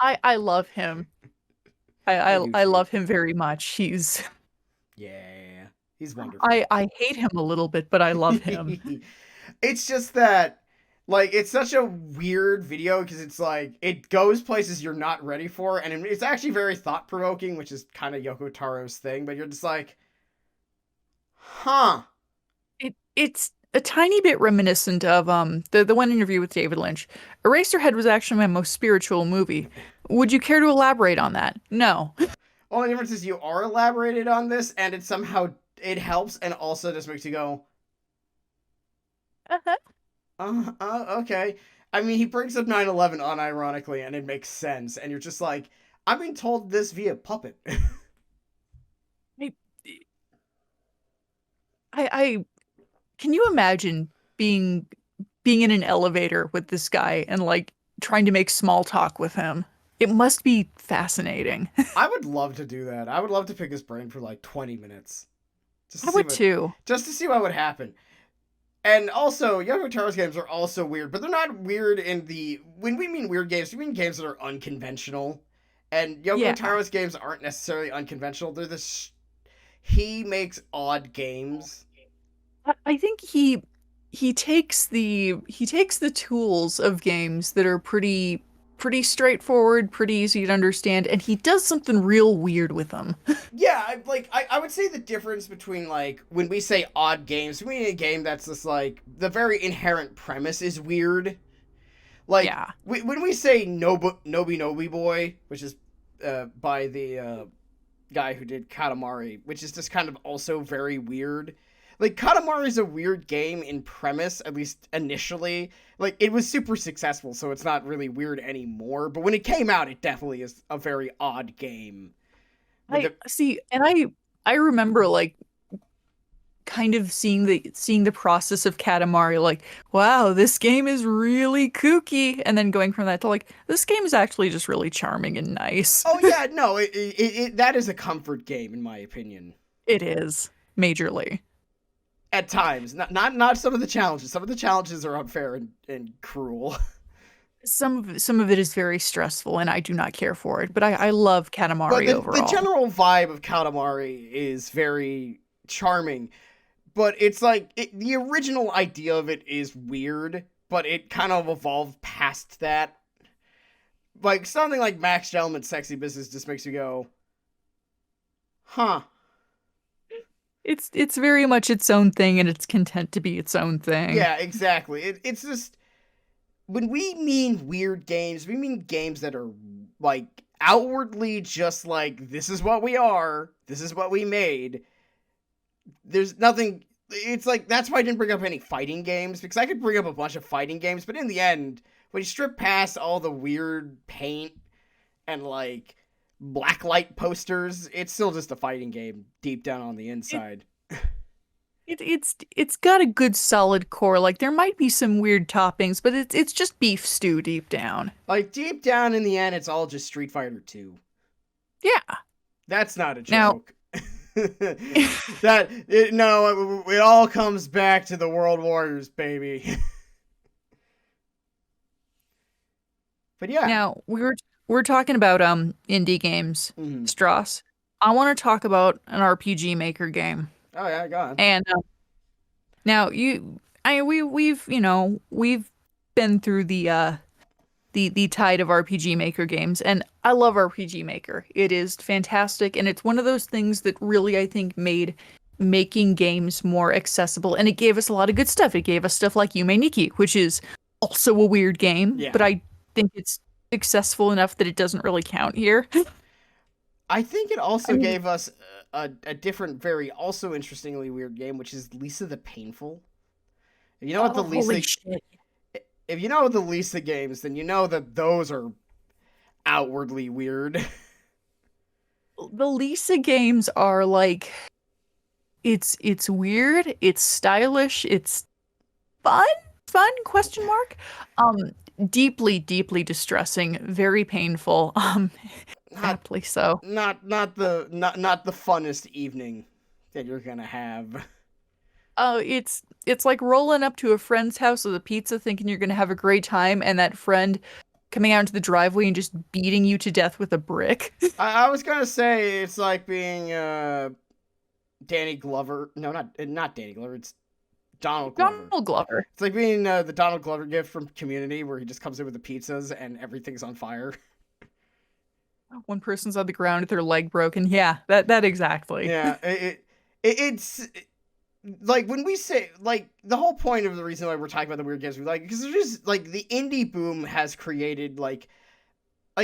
B: I love him.
A: I do
B: I
A: too.
B: love him very much.
A: Yeah, he's wonderful.
B: I hate him a little bit, but I love him.
A: It's just that like it's such a weird video because it's like it goes places you're not ready for, and it's actually very thought provoking, which is kind of Yoko Taro's thing. But you're just like, huh?
B: It's a tiny bit reminiscent of the one interview with David Lynch. Eraserhead was actually my most spiritual movie. Would you care to elaborate on that? No.
A: Only difference is you are elaborated on this, and it somehow it helps, and also just makes you go,
B: Uh-huh.
A: okay. I mean, he brings up 9/11 unironically, and it makes sense. And you're just like, I'm being told this via puppet.
B: I, I can you imagine being in an elevator with this guy and like trying to make small talk with him? It must be fascinating.
A: I would love to do that. I would love to pick his brain for like 20 minutes, just to
B: I
A: see
B: would
A: what,
B: too.
A: would happen. And also, Yoko Taro's games are also weird, but they're not weird in the when we mean weird games, we mean games that are unconventional. And Yoko
B: Yeah.
A: Taro's games aren't necessarily unconventional. They're this he makes odd games.
B: I think he takes the tools of games that are pretty straightforward, pretty easy to understand, and he does something real weird with them.
A: Yeah, I would say the difference between like when we say odd games, we mean a game that's just like the very inherent premise is weird. Like
B: Yeah.
A: when we say Nobi Boy, which is by the guy who did Katamari, which is just kind of also very weird. Like Katamari is a weird game in premise, at least initially. Like it was super successful, so it's not really weird anymore. But when it came out, it definitely is a very odd game. With
B: I
A: the
B: see, and I remember like kind of seeing the process of Katamari, like, wow, this game is really kooky, and then going from that to like, this game is actually just really charming and nice.
A: oh yeah, no, that is a comfort game in my opinion.
B: It is, majorly.
A: At times, not some of the challenges. Some of the challenges are unfair and cruel.
B: Some of it is very stressful, and I do not care for it, but I love
A: But
B: Katamari
A: the
B: overall.
A: general vibe of Katamari is very charming. But it's like the original idea of it is weird, but it kind of evolved past that. Like something like Max Gentleman's Sexy Business just makes you go, huh?
B: It's very much its own thing, and it's content to be its own thing.
A: Yeah, exactly. It's just when we mean weird games, we mean games that are like outwardly just like this is what we are, this is what we made. There's nothing. It's like that's why I didn't bring up any fighting games because I could bring up a bunch of fighting games, but in the end, when you strip past all the weird paint and like blacklight posters, it's still just a fighting game deep down on the
B: It
A: inside.
B: it's got a good solid core. Like there might be some weird toppings, but it's just beef stew deep down.
A: Like deep down in the end, it's all just Street Fighter 2.
B: Yeah.
A: That's not a
B: Now,
A: joke. No, it all comes back to the World Warriors, baby. But yeah.
B: now we're talking about indie games,
A: Mhm.
B: Stross. I want to talk about an RPG Maker game.
A: Oh yeah, go on.
B: And now we've been through the tide of RPG Maker games, and I love RPG Maker. It is fantastic, and it's one of those things that really I think made making games more accessible, and it gave us a lot of good stuff. It gave us stuff like Yume Nikki, which is also a weird game,
A: Yeah.
B: but I think it's successful enough that it doesn't really count here.
A: I think it
B: I
A: also
B: mean,
A: gave us a different, very also interestingly weird game, which is Lisa the Painful. If you know what the
B: oh, holy
A: Lisa,
B: shit.
A: if you know the Lisa games, then you know that those are outwardly weird.
B: The Lisa games are like it's weird, it's stylish, it's fun, fun question mark. Um deeply distressing, very painful.
A: not
B: Aptly so.
A: not the funnest evening that you're gonna have.
B: It's like rolling up to a friend's house with a pizza thinking you're gonna have a great time and that friend coming out into the driveway and just beating you to death with a brick.
A: I was gonna say it's like being Danny Glover. No, not Danny Glover. It's Donald Glover.
B: Donald Glover.
A: It's like being the Donald Glover gift from Community, where he just comes in with the pizzas and everything's on fire.
B: One person's on the ground with their leg broken. Yeah, that exactly.
A: Yeah, it's like when we say like the whole point of the reason why we're talking about the weird games we like because there's just like the indie boom has created like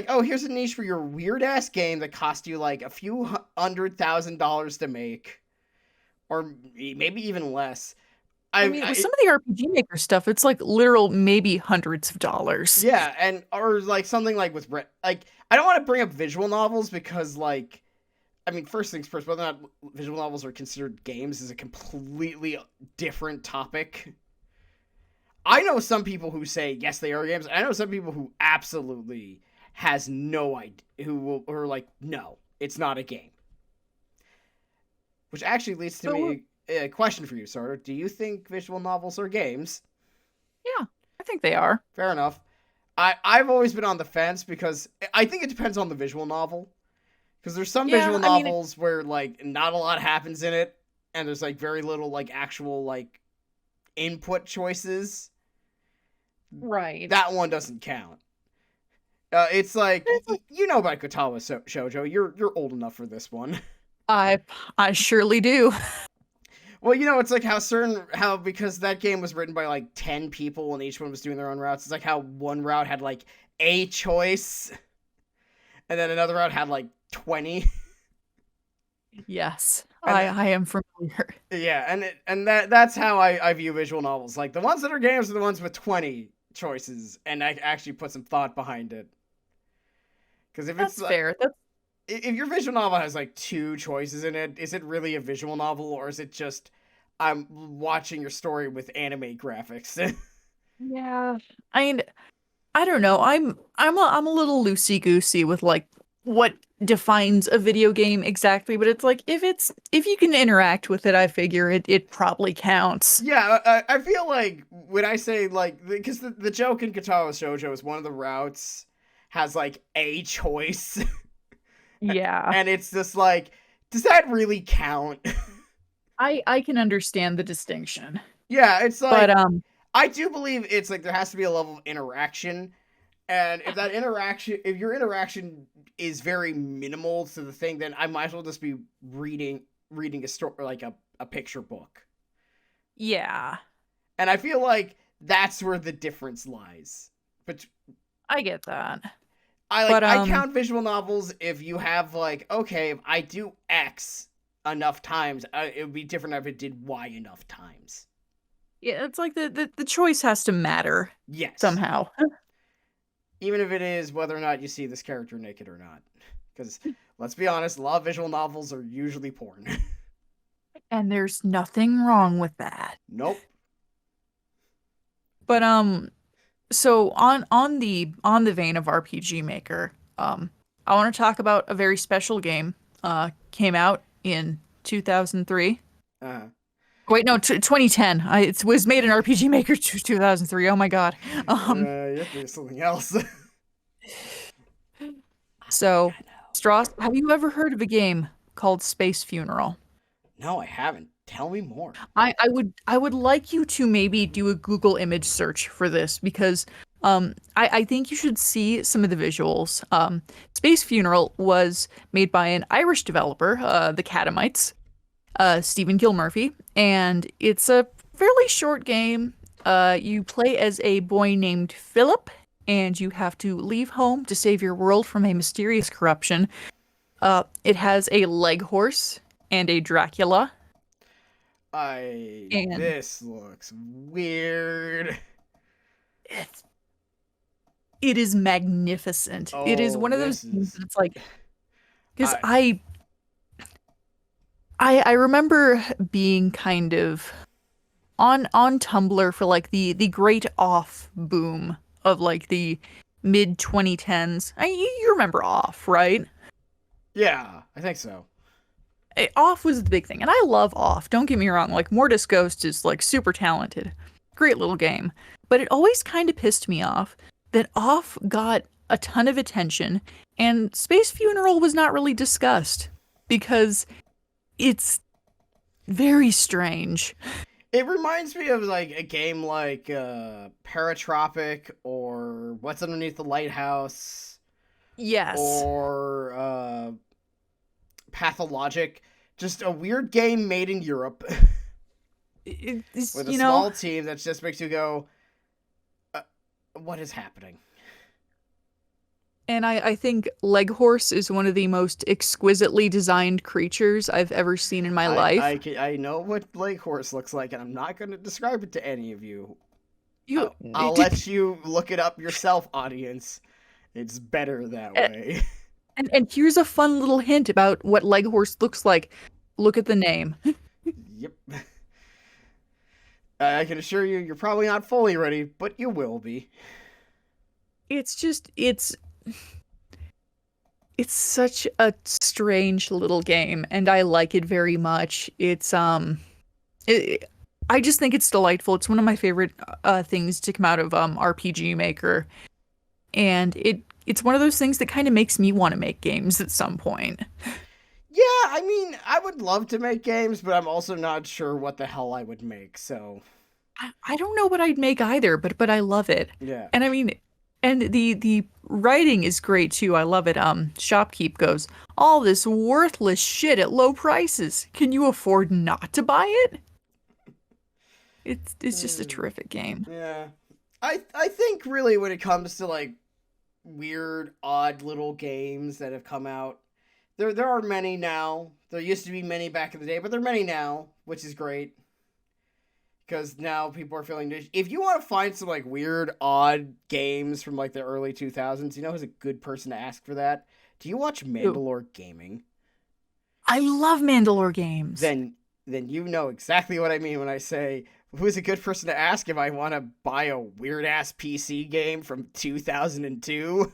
A: oh here's a niche for your weird ass game that cost you like a few $100,000 to make or maybe even less.
B: I mean, with some of the RPG Maker stuff, it's like literal maybe hundreds of dollars.
A: Yeah, and or like something like with like I don't want to bring up visual novels because like I mean first things first, whether or not visual novels are considered games is a completely different topic. I know some people who say yes they are games. I know some people who absolutely has no idea who are like no, it's not a game. Which actually leads to
B: So,
A: me a question for you, Sardo. Do you think visual novels are games?
B: yeah, I think they are.
A: Fair enough. I've always been on the fence because I think it depends on the visual novel. Because there's some
B: Yeah,
A: visual
B: I mean,
A: novels where like not a lot happens in it, and there's like very little like actual like input choices.
B: right.
A: That one doesn't count. It's like you know about Kotawa Shoujo. You're old enough for this one.
B: I I surely do.
A: Well, you know, it's like how because that game was written by like 10 people and each one was doing their own routes. It's like how one route had like a choice and then another route had like 20.
B: Yes,
A: And
B: I am familiar.
A: yeah, and that's how I view visual novels. Like the ones that are games are the ones with 20 choices and I actually put some thought behind it. Because if it's
B: That's fair. That's
A: if your visual novel has like two choices in it, is it really a visual novel or is it just I'm watching your story with anime graphics?
B: yeah. I mean, I don't know. I'm a little loosey goosey with like what defines a video game exactly, but it's like if you can interact with it, I figure it probably counts.
A: Yeah, I feel like when I say like because the joke in Katawa Shoujo is one of the routes has like a choice,
B: Yeah.
A: and it's just like, does that really count?
B: I can understand the distinction.
A: Yeah, it's
B: But
A: like I do believe it's like there has to be a level of interaction, and if your interaction is very minimal to the thing, then I might as well just be reading a story like a picture book.
B: yeah,
A: And I feel like that's where the difference lies. But
B: I get that.
A: I like
B: But
A: I count visual novels if you have like okay, if I do X enough times, it would be different if it did Y enough times.
B: yeah, it's like the choice has to matter
A: Yes.
B: somehow.
A: Even if it is whether or not you see this character naked or not. Because let's be honest, a lot of visual novels are usually porn.
B: And there's nothing wrong with that.
A: Nope.
B: But so on the vein of RPG Maker, I want to talk about a very special game. Came out in 2003.
A: Uh,
B: Wait, no, 2010. It was made in RPG Maker 2003. Oh my God. Um,
A: you have to do something else. I think
B: so
A: I know.
B: Stross, have you ever heard of a game called Space Funeral?
A: No, I haven't. Tell me more.
B: I would like you to maybe do a Google image search for this because I think you should see some of the visuals. Space Funeral was made by an Irish developer, the Catamites, Stephen Gilmurphy, and it's a fairly short game. You play as a boy named Philip, and you have to leave home to save your world from a mysterious corruption. It has a leg horse and a Dracula,
A: I.
B: and
A: This looks weird.
B: it's it is magnificent. It is
A: Oh,
B: one of those
A: this
B: games
A: is.
B: that's like because
A: I.
B: I remember being kind of on Tumblr for like the great off boom of like the mid 2010s. You remember off, right?
A: Yeah, I think so.
B: Off was the big thing, and I love off. Don't get me wrong. Like Mortis Ghost is like super talented, great little game, but it always kind of pissed me off that off got a ton of attention and Space Funeral was not really discussed because it's very strange.
A: It reminds me of like a game like Paratropic or What's Underneath the Lighthouse
B: Yes.
A: or Pathologic. Just a weird game made in Europe
B: It's,
A: with a
B: you know,
A: small team that just makes you go, uh, "What is happening?"
B: and I think Leghorse is one of the most exquisitely designed creatures I've ever seen in my life.
A: I know what Lake Horse looks like, and I'm not going to describe it to any of you.
B: You
A: I'll let you look it up yourself, audience. It's better that way.
B: and here's a fun little hint about what Leghorse looks like. Look at the name.
A: Yep. I can assure you, you're probably not fully ready, but you will be.
B: It's just it's such a strange little game and I like it very much. It, I just think it's delightful. It's one of my favorite things to come out of RPG Maker, and it's one of those things that kind of makes me want to make games at some point.
A: Yeah, I mean, I would love to make games, but I'm also not sure what the hell I would make, so
B: I don't know what I'd make either, but I love it.
A: yeah.
B: And I mean, and the writing is great too. I love it. Shopkeep goes, all this worthless shit at low prices. Can you afford not to buy it? It's just a
A: Hmm,
B: terrific game.
A: yeah. I think really when it comes to like weird, odd little games that have come out, there are many now. There used to be many back in the day, but there are many now, which is great. Because now people are feeling if you want to find some like weird odd games from like the early 2000s, you know who's a good person to ask for that? Do you watch
B: Ooh,
A: Mandalore Gaming?
B: I love Mandalore games.
A: then then you know exactly what I mean when I say who's a good person to ask if I want to buy a weird ass PC game from 2002.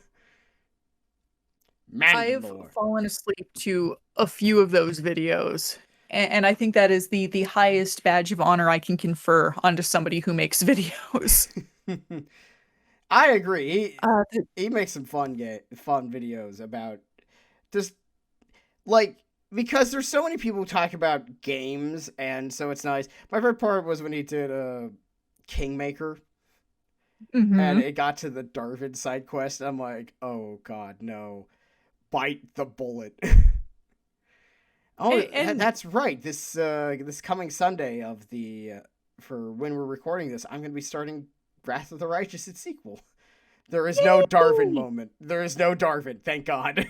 B: I have
A: Mandalore.
B: fallen asleep to a few of those videos. And I think that is the highest badge of honor I can confer onto somebody who makes videos.
A: I agree.
B: Uh,
A: He makes some fun videos about just like because there's so many people who talk about games and so it's nice. My favorite part was when he did Kingmaker and
B: mhm.
A: it got to the Darvid side quest. I'm like, oh god, no. Bite the bullet. Oh,
B: And
A: that's right. This coming Sunday of the for when we're recording this, I'm going to be starting Wrath of the Righteous its sequel. There is no Darwin
B: yay!
A: moment. There is no Darwin. Thank God.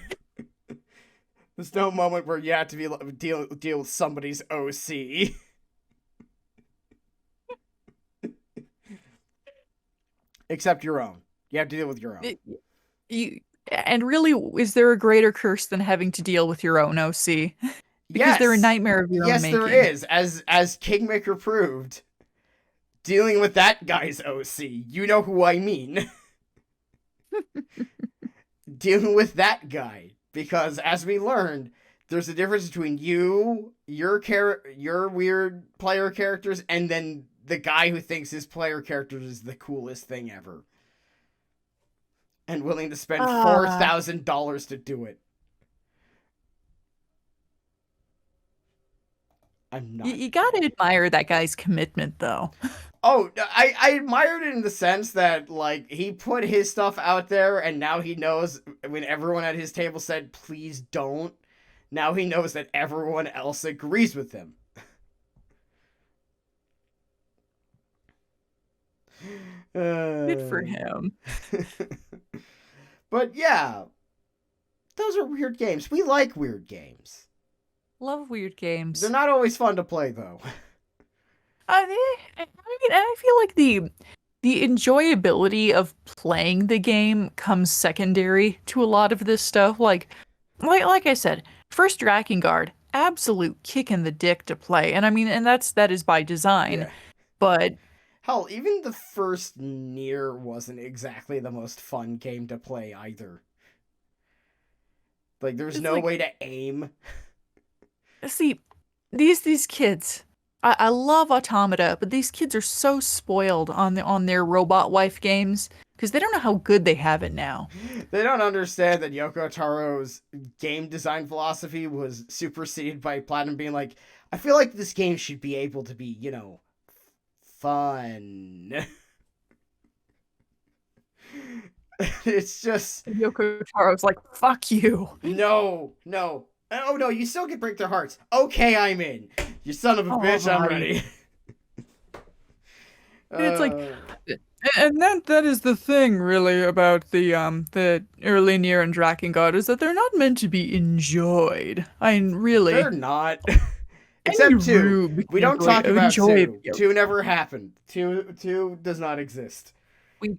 A: There's no moment where you have to deal with somebody's OC. Except your own. You have to deal with your own.
B: It- you and really, is there a greater curse than having to deal with your own OC? because they're a
A: Yes.
B: nightmare of your own
A: Yes, there
B: making.
A: is. As Kingmaker proved, dealing with that guy's OC. You know who I mean. Dealing with that guy. Because as we learned, there's a difference between your weird player characters, and then the guy who thinks his player characters is the coolest thing ever. And willing to spend
B: Ah,
A: $4,000 to do it. I'm not.
B: you gotta admire that guy's commitment, though.
A: Oh, I admired it in the sense that, like, he put his stuff out there, and now he knows when everyone at his table said, please don't, now he knows that everyone else agrees with him.
B: Good for
A: Uh,
B: him.
A: but yeah, those are weird games. We like weird games.
B: Love weird
A: They're
B: games.
A: not always fun to play, though.
B: I mean, I feel like the enjoyability of playing the game comes secondary to a lot of this stuff. Like I said, first Drakengard, absolute kick in the dick to play, and I mean, and that is by design.
A: Yeah.
B: But
A: Hell, even the first Nier wasn't exactly the most fun game to play either. Like, there's
B: it's
A: no
B: like,
A: way to aim.
B: see, these kids. I love Automata, but these kids are so spoiled on their robot wife games because they don't know how good they have it now.
A: They don't understand that Yoko Taro's game design philosophy was superseded by Platinum being like, I feel like this game should be able to be, fun. It's just,
B: And Yoko Taro's like, "Fuck you."
A: no, no. Oh no, you still can break their hearts. Okay, I'm in. You son of a bitch, I'm
B: Alrighty.
A: ready.
B: And it's like,
A: Uh,
B: and that is the thing really about the early Nier and Drakengard is that they're not meant to be enjoyed. I mean,
A: they're
B: really,
A: not.
B: any
A: Except two.
B: rube
A: We
B: can
A: don't talk about
B: enjoy
A: two.
B: video.
A: Two never happened. Two does not exist.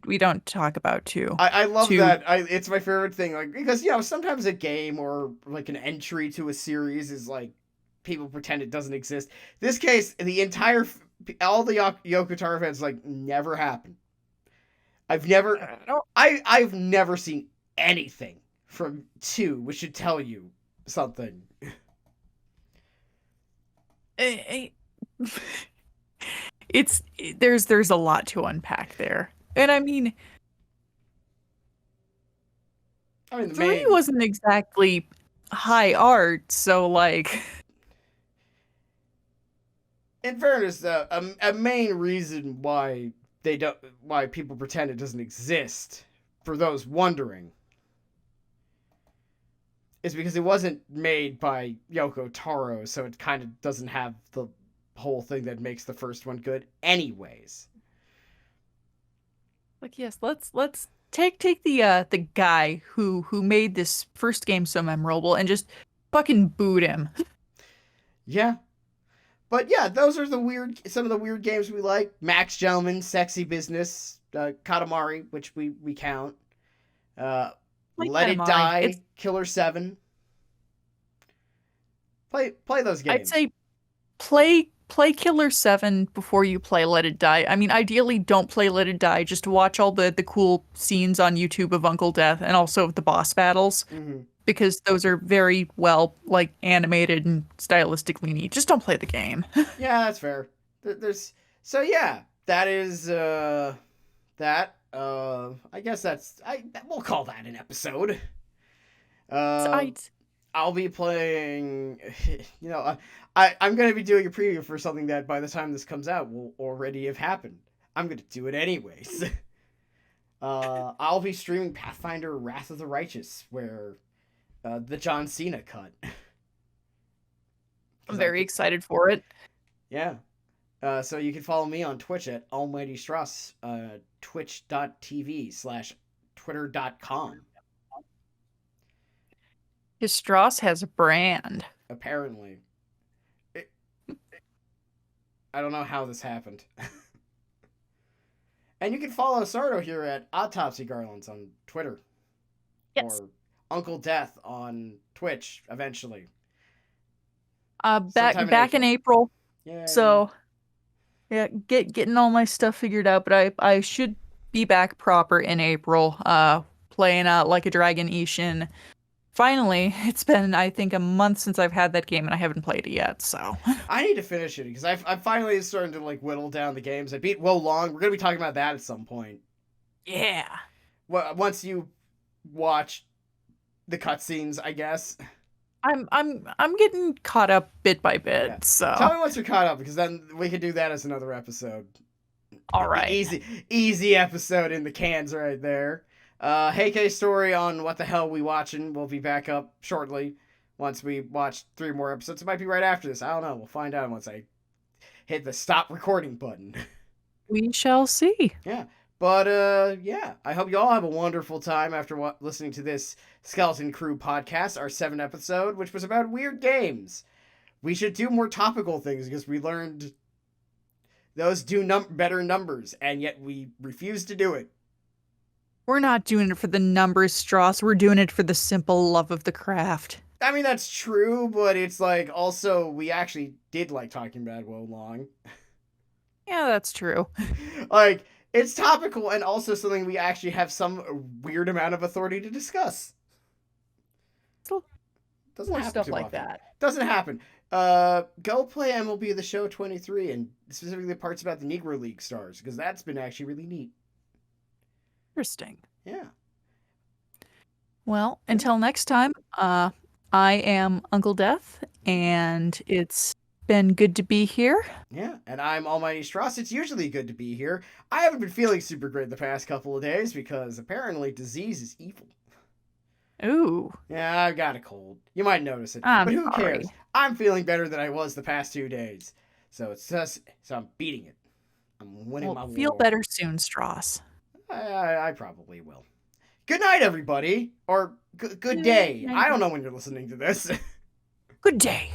B: We don't talk about two.
A: I love
B: Two.
A: that. It's my favorite thing. Like, because sometimes a game or like an entry to a series is like people pretend it doesn't exist. This case, all the Yoko Taro fans like never happened. I've never
B: I don't.
A: I've never seen anything from two, which should tell you something.
B: I, it's there's a lot to unpack there, and I mean,
A: I mean, the
B: three
A: main
B: wasn't exactly high art, so like.
A: in fairness, a main reason why people pretend it doesn't exist, for those wondering, is because it wasn't made by Yoko Taro, so it kind of doesn't have the whole thing that makes the first one good, anyways.
B: Like, yes, let's take the guy who made this first game so memorable and just fucking boot him.
A: Yeah, but yeah, those are some of the weird games we like. Max Gentleman, Sexy Business, Katamari, which we count. Uh,
B: Like
A: Let It
B: Katamari. It's
A: Die, Killer 7. Play those
B: I'd
A: games.
B: say play Killer 7 before you play Let It Die. I mean, ideally don't play Let It Die, just watch all the cool scenes on YouTube of Uncle Death and also of the boss battles
A: Hmm.
B: because those are very well like animated and stylistically neat. Just don't play the game.
A: Yeah, that's fair. There's so yeah, that is that. I guess we'll call that an episode.
B: So
A: Uh, I'll be playing. I'm gonna be doing a preview for something that by the time this comes out will already have happened. I'm gonna do it anyways. I'll be streaming Pathfinder: Wrath of the Righteous, where the John Cena cut.
B: I'm
A: 'Cause
B: very excited for it.
A: yeah. So you can follow me on Twitch at Almighty Stross, twitch.tv/twitter.com.
B: His Strauss has a brand.
A: Apparently. It, I don't know how this happened. And you can follow Sardo here at Autopsy Garlands on Twitter.
B: Yes.
A: Or Uncle Death on Twitch eventually.
B: Back
A: Sometime in
B: back in
A: April.
B: April.
A: Yay.
B: So yeah, getting all my stuff figured out, but I should be back proper in April. Playing Like a Dragon Ishin. Finally, it's been I think a month since I've had that game and I haven't played it yet. So
A: I need to finish it because I'm finally starting to like whittle down the games. I beat Wo Long. We're gonna be talking about that at some point.
B: yeah,
A: Well, once you watch the cutscenes, I guess.
B: I'm getting caught up bit by
A: Yeah.
B: bit.
A: Tell
B: So
A: me once you're caught up because then we could do that as another episode.
B: all right.
A: Easy episode in the cans right there. Heike story on what the hell we watching will be back up shortly. Once we watch 3 more episodes, it might be right after this. I don't know. We'll find out once I hit the stop recording button.
B: We shall see.
A: Yeah. But yeah, I hope you all have a wonderful time after listening to this Skeleton Crew podcast, our 7th episode, which was about weird games. We should do more topical things because we learned those do better numbers, and yet we refuse to do it.
B: We're not doing it for the numbers, Stross. We're doing it for the simple love of the craft.
A: I mean, that's true, but it's like also we actually did like talking about Wo Long.
B: Yeah, that's true.
A: Like, it's topical and also something we actually have some weird amount of authority to discuss.
B: Still
A: Doesn't
B: more
A: happen
B: stuff
A: too
B: like
A: often.
B: that.
A: Doesn't happen. Go play MLB The Show 23 and specifically the parts about the Negro League stars because that's been actually really neat.
B: Interesting.
A: Yeah.
B: Well, until next time, I am Uncle Death, and it's been good to be here.
A: Yeah, and I'm Almighty Stross. It's usually good to be here. I haven't been feeling super great the past couple of days because apparently disease is evil.
B: Ooh,
A: Yeah, I've got a cold. You might notice it,
B: I'm
A: but who
B: sorry.
A: cares? I'm feeling better than I was the past 2 days. So I'm beating it. I'm winning my
B: Well, feel
A: war.
B: better soon, Stross.
A: I probably will. Good night, everybody. Or good day. I don't know when you're listening to this.
B: Good day.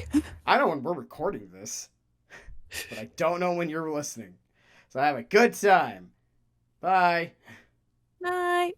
A: I know when we're recording this. But I don't know when you're listening. So have a good time. Bye.
B: Night.